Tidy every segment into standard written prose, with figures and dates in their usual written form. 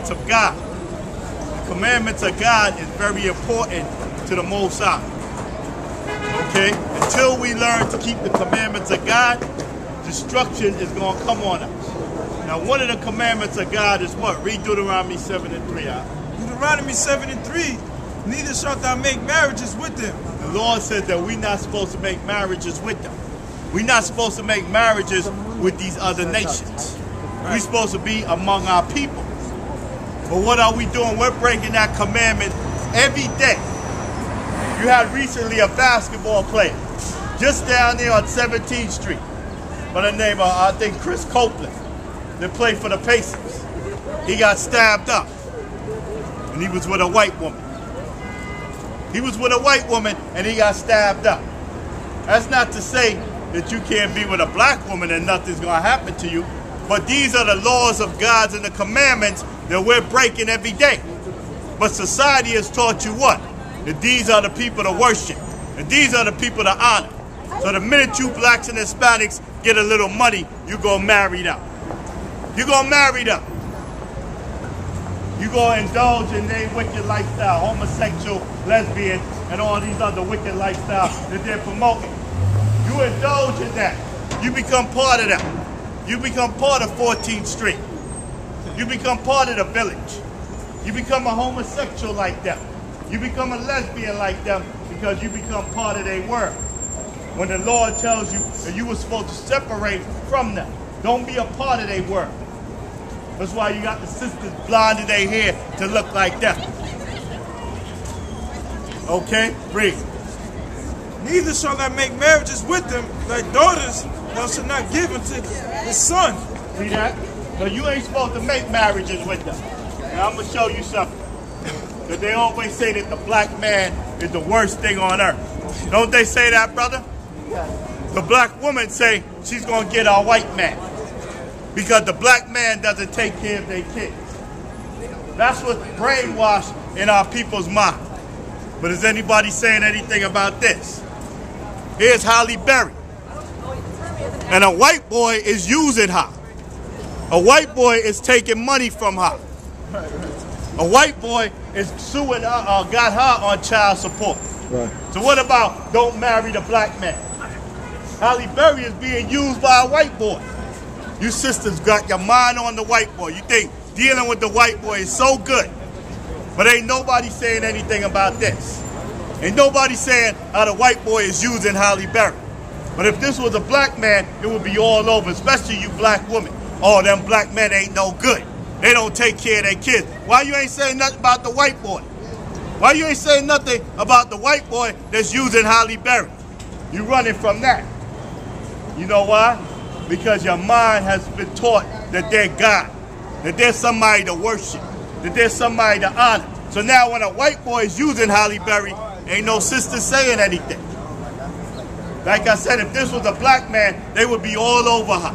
commandments of God. The commandments of God is very important to the Most High. Okay? Until we learn to keep the commandments of God, destruction is going to come on us. Now, one of the commandments of God is what? Read Deuteronomy 7:3 out. Deuteronomy 7:3, neither shalt thou make marriages with them. The Lord said that we're not supposed to make marriages with them. We're not supposed to make marriages with these other nations. We're supposed to be among our people. But what are we doing? We're breaking that commandment every day. You had recently a basketball player just down there on 17th Street by the name of, I think, Chris Copeland, that played for the Pacers. He got stabbed up, and he was with a white woman. He was with a white woman, and he got stabbed up. That's not to say that you can't be with a black woman and nothing's going to happen to you, but these are the laws of God and the commandments that we're breaking every day. But society has taught you what? That these are the people to worship, and these are the people to honor. So the minute you blacks and Hispanics get a little money, you go marry them. You go marry them. You go indulge in their wicked lifestyle, homosexual, lesbian, and all these other wicked lifestyles that they're promoting. You indulge in that. You become part of them. You become part of 14th Street. You become part of the village. You become a homosexual like them. You become a lesbian like them because you become part of their world. When the Lord tells you that you were supposed to separate from them. Don't be a part of their world. That's why you got the sisters blinding their hair to look like them. Okay? Read. Neither shall thou make marriages with them, thy daughters thou shalt not give unto his son. See that? So you ain't supposed to make marriages with them. Now I'm going to show you something. Because they always say that the black man is the worst thing on earth. Don't they say that, brother? The black woman say she's going to get our white man. Because the black man doesn't take care of their kids. That's what's brainwashed in our people's mind. But is anybody saying anything about this? Here's Halle Berry. And a white boy is using her. A white boy is taking money from her. A white boy is suing her, got her on child support. Right. So what about don't marry the black man? Halle Berry is being used by a white boy. You sisters got your mind on the white boy. You think dealing with the white boy is so good. But ain't nobody saying anything about this. Ain't nobody saying how the white boy is using Halle Berry. But if this was a black man, it would be all over, especially you black women. Oh, them black men ain't no good. They don't take care of their kids. Why you ain't saying nothing about the white boy? Why you ain't saying nothing about the white boy that's using Halle Berry? You running from that. You know why? Because your mind has been taught that they're God, that there's somebody to worship, that there's somebody to honor. So now when a white boy is using Halle Berry, ain't no sister saying anything. Like I said, if this was a black man, they would be all over her.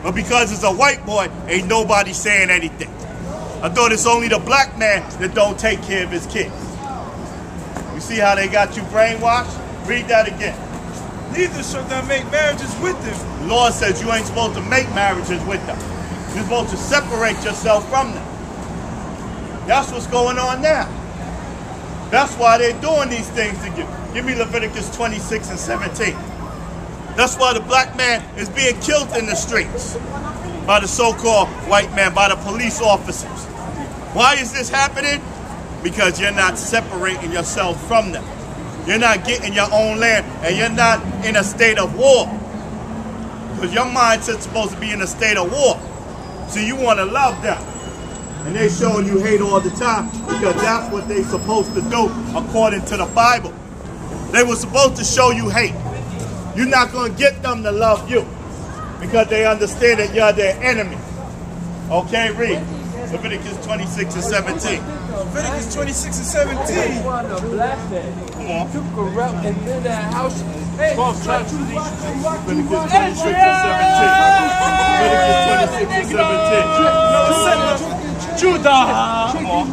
But because it's a white boy, ain't nobody saying anything. I thought it's only the black man that don't take care of his kids. You see how they got you brainwashed? Read that again. Neither shalt thou make marriages with them. The Lord says you ain't supposed to make marriages with them. You're supposed to separate yourself from them. That's what's going on now. That's why they're doing these things to you. Give me Leviticus 26 and 17. That's why the black man is being killed in the streets by the so-called white man, by the police officers. Why is this happening? Because you're not separating yourself from them. You're not getting your own land, and you're not in a state of war. Because your mindset's supposed to be in a state of war. So you want to love them. And they showing you hate all the time because that's what they're supposed to do according to the Bible. They were supposed to show you hate. You're not going to get them to love you because they understand that you're their enemy. Okay, read. Leviticus 26 and 17. Leviticus 26 and 17. Come on. To corrupt and build that house. Leviticus 26 and 17. Leviticus 26 and 17. Judah. Come on.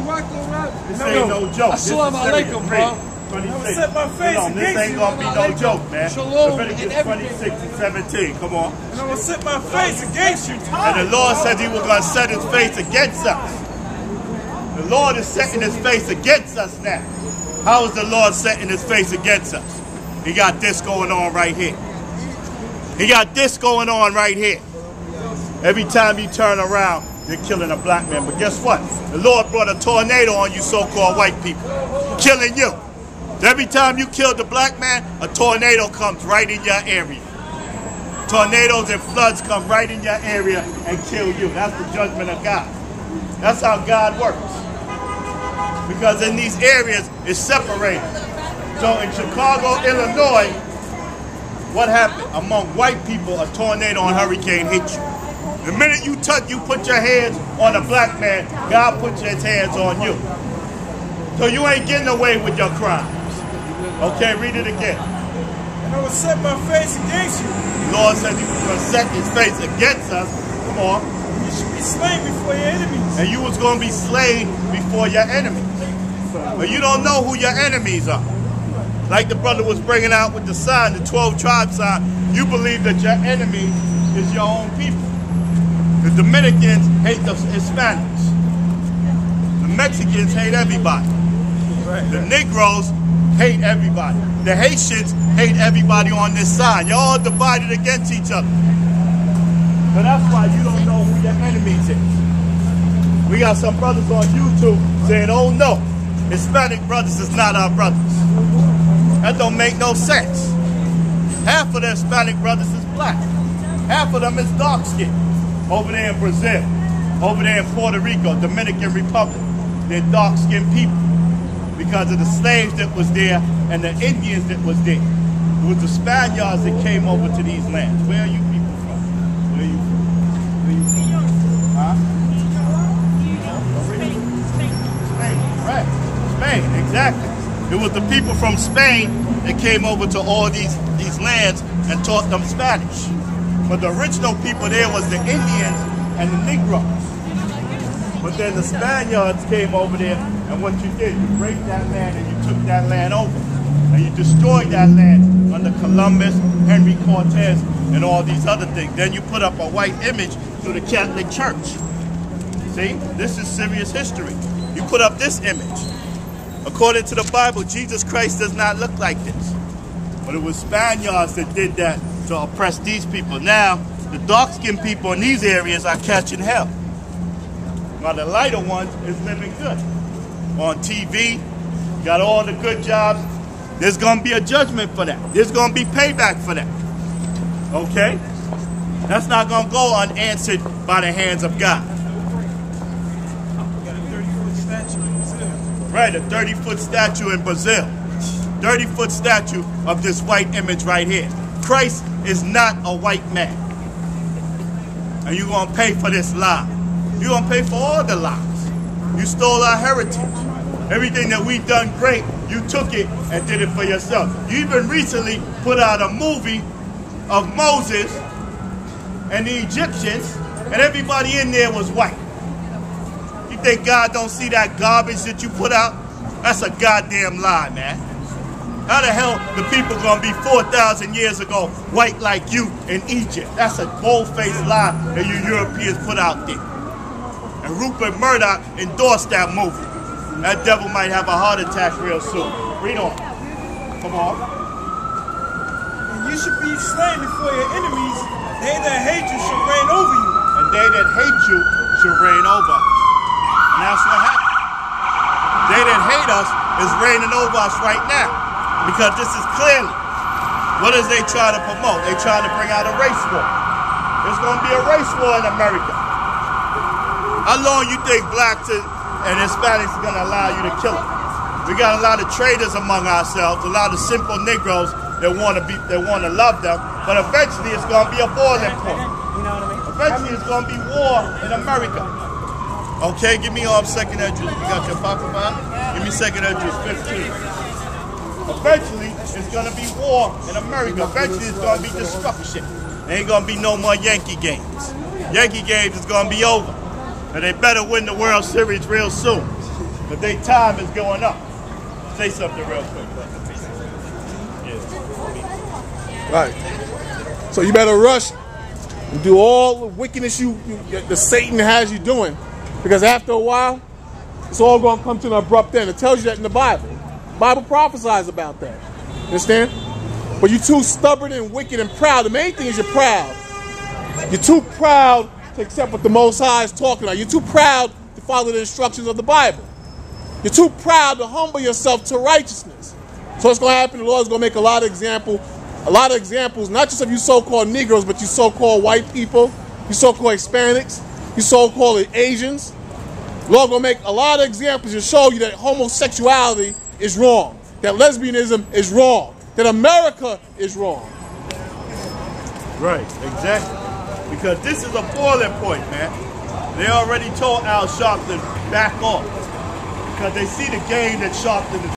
This ain't no joke. Assalamu alaikum, bro. 26. Set my face Hold on, this ain't gonna be no joke, man. Shalom Leviticus 26 and 17. Come on. And I'm going to set my face against you. And the Lord said he was going to set his face against us. The Lord is setting his face against us now. How is the Lord setting his face against us? He got this going on right here. He got this going on right here. Every time you turn around, you're killing a black man. But guess what? The Lord brought a tornado on you so-called white people, killing you. Every time you kill the black man, a tornado comes right in your area. Tornadoes and floods come right in your area and kill you. That's the judgment of God. That's how God works. Because in these areas, it's separated. So in Chicago, Illinois, what happened? Among white people, a tornado and hurricane hit you. The minute you put your hands on a black man, God puts his hands on you. So you ain't getting away with your crimes. Okay, read it again. And I will set my face against you. The Lord said he was going to set his face against us. Come on. You should be slain before your enemies. And you was going to be slain before your enemies. But you don't know who your enemies are. Like the brother was bringing out with the sign, the 12 tribe sign, you believe that your enemy is your own people. The Dominicans hate the Hispanics. The Mexicans hate everybody. The Negroes hate everybody. The Haitians hate everybody on this side. You're all divided against each other. So that's why you don't know who your enemies is. We got some brothers on YouTube saying, oh no, Hispanic brothers is not our brothers. That don't make no sense. Half of the Hispanic brothers is black. Half of them is dark skinned. Over there in Brazil, over there in Puerto Rico, Dominican Republic, they're dark skinned people because of the slaves that was there and the Indians that was there. It was the Spaniards that came over to these lands. Where are you people from? Where are you from? Where are you from? Huh? Spain, right. Spain, exactly. It was the people from Spain that came over to all these lands and taught them Spanish. But the original people there was the Indians and the Negroes. But then the Spaniards came over there, and what you did, you raped that land and you took that land over. And you destroyed that land under Columbus, Henry Cortez, and all these other things. Then you put up a white image through the Catholic Church. See, this is serious history. You put up this image. According to the Bible, Jesus Christ does not look like this. But it was Spaniards that did that to oppress these people. Now, the dark-skinned people in these areas are catching hell. While the lighter ones is living good. On TV, got all the good jobs. There's going to be a judgment for that. There's going to be payback for that. Okay? That's not going to go unanswered by the hands of God. Got a 30-foot statue in Brazil. Right, a 30-foot statue in Brazil. 30-foot statue of this white image right here. Christ is not a white man. And you're going to pay for this lie. You're going to pay for all the lies. You stole our heritage. Everything that we've done great, you took it and did it for yourself. You even recently put out a movie of Moses and the Egyptians, and everybody in there was white. You think God don't see that garbage that you put out? That's a goddamn lie, man. How the hell the people gonna be 4,000 years ago white like you in Egypt? That's a bold-faced lie that you Europeans put out there. And Rupert Murdoch endorsed that movie. That devil might have a heart attack real soon. Read on. Come on. And you should be slain before your enemies. They that hate you shall reign over you. And they that hate you shall reign over us. And that's what happened. They that hate us is reigning over us right now. Because this is clearly, what is they trying to promote? They trying to bring out a race war. There's going to be a race war in America. How long you think blacks and Hispanics are going to allow you to kill them? We got a lot of traitors among ourselves, a lot of simple Negroes that want to love them, but eventually it's going to be a boiling point. You know what I mean? Eventually it's going to be war in America. Okay, give me second address. You got your pocket five? Give me second address 15. Eventually, it's going to be war in America. Eventually, it's going to be destruction. There ain't going to be no more Yankee games. Yankee games is going to be over. And they better win the World Series real soon. But their time is going up. Say something real quick. Yeah. Right. So you better rush and do all the wickedness the Satan has you doing. Because after a while, It's all going to come to an abrupt end. It tells you that in the Bible. The Bible prophesies about that. You understand? But you're too stubborn and wicked and proud. The main thing is you're proud. You're too proud to accept what the Most High is talking about. You're too proud to follow the instructions of the Bible. You're too proud to humble yourself to righteousness. So what's going to happen? The Lord is going to make a lot of examples, not just of you so-called Negroes, but you so-called white people, you so-called Hispanics, you so-called Asians. The Lord is going to make a lot of examples to show you that homosexuality is wrong, that lesbianism is wrong, that America is wrong. Right, exactly. Because this is a boiling point, man. They already told Al Sharpton back off because they see the game that Sharpton is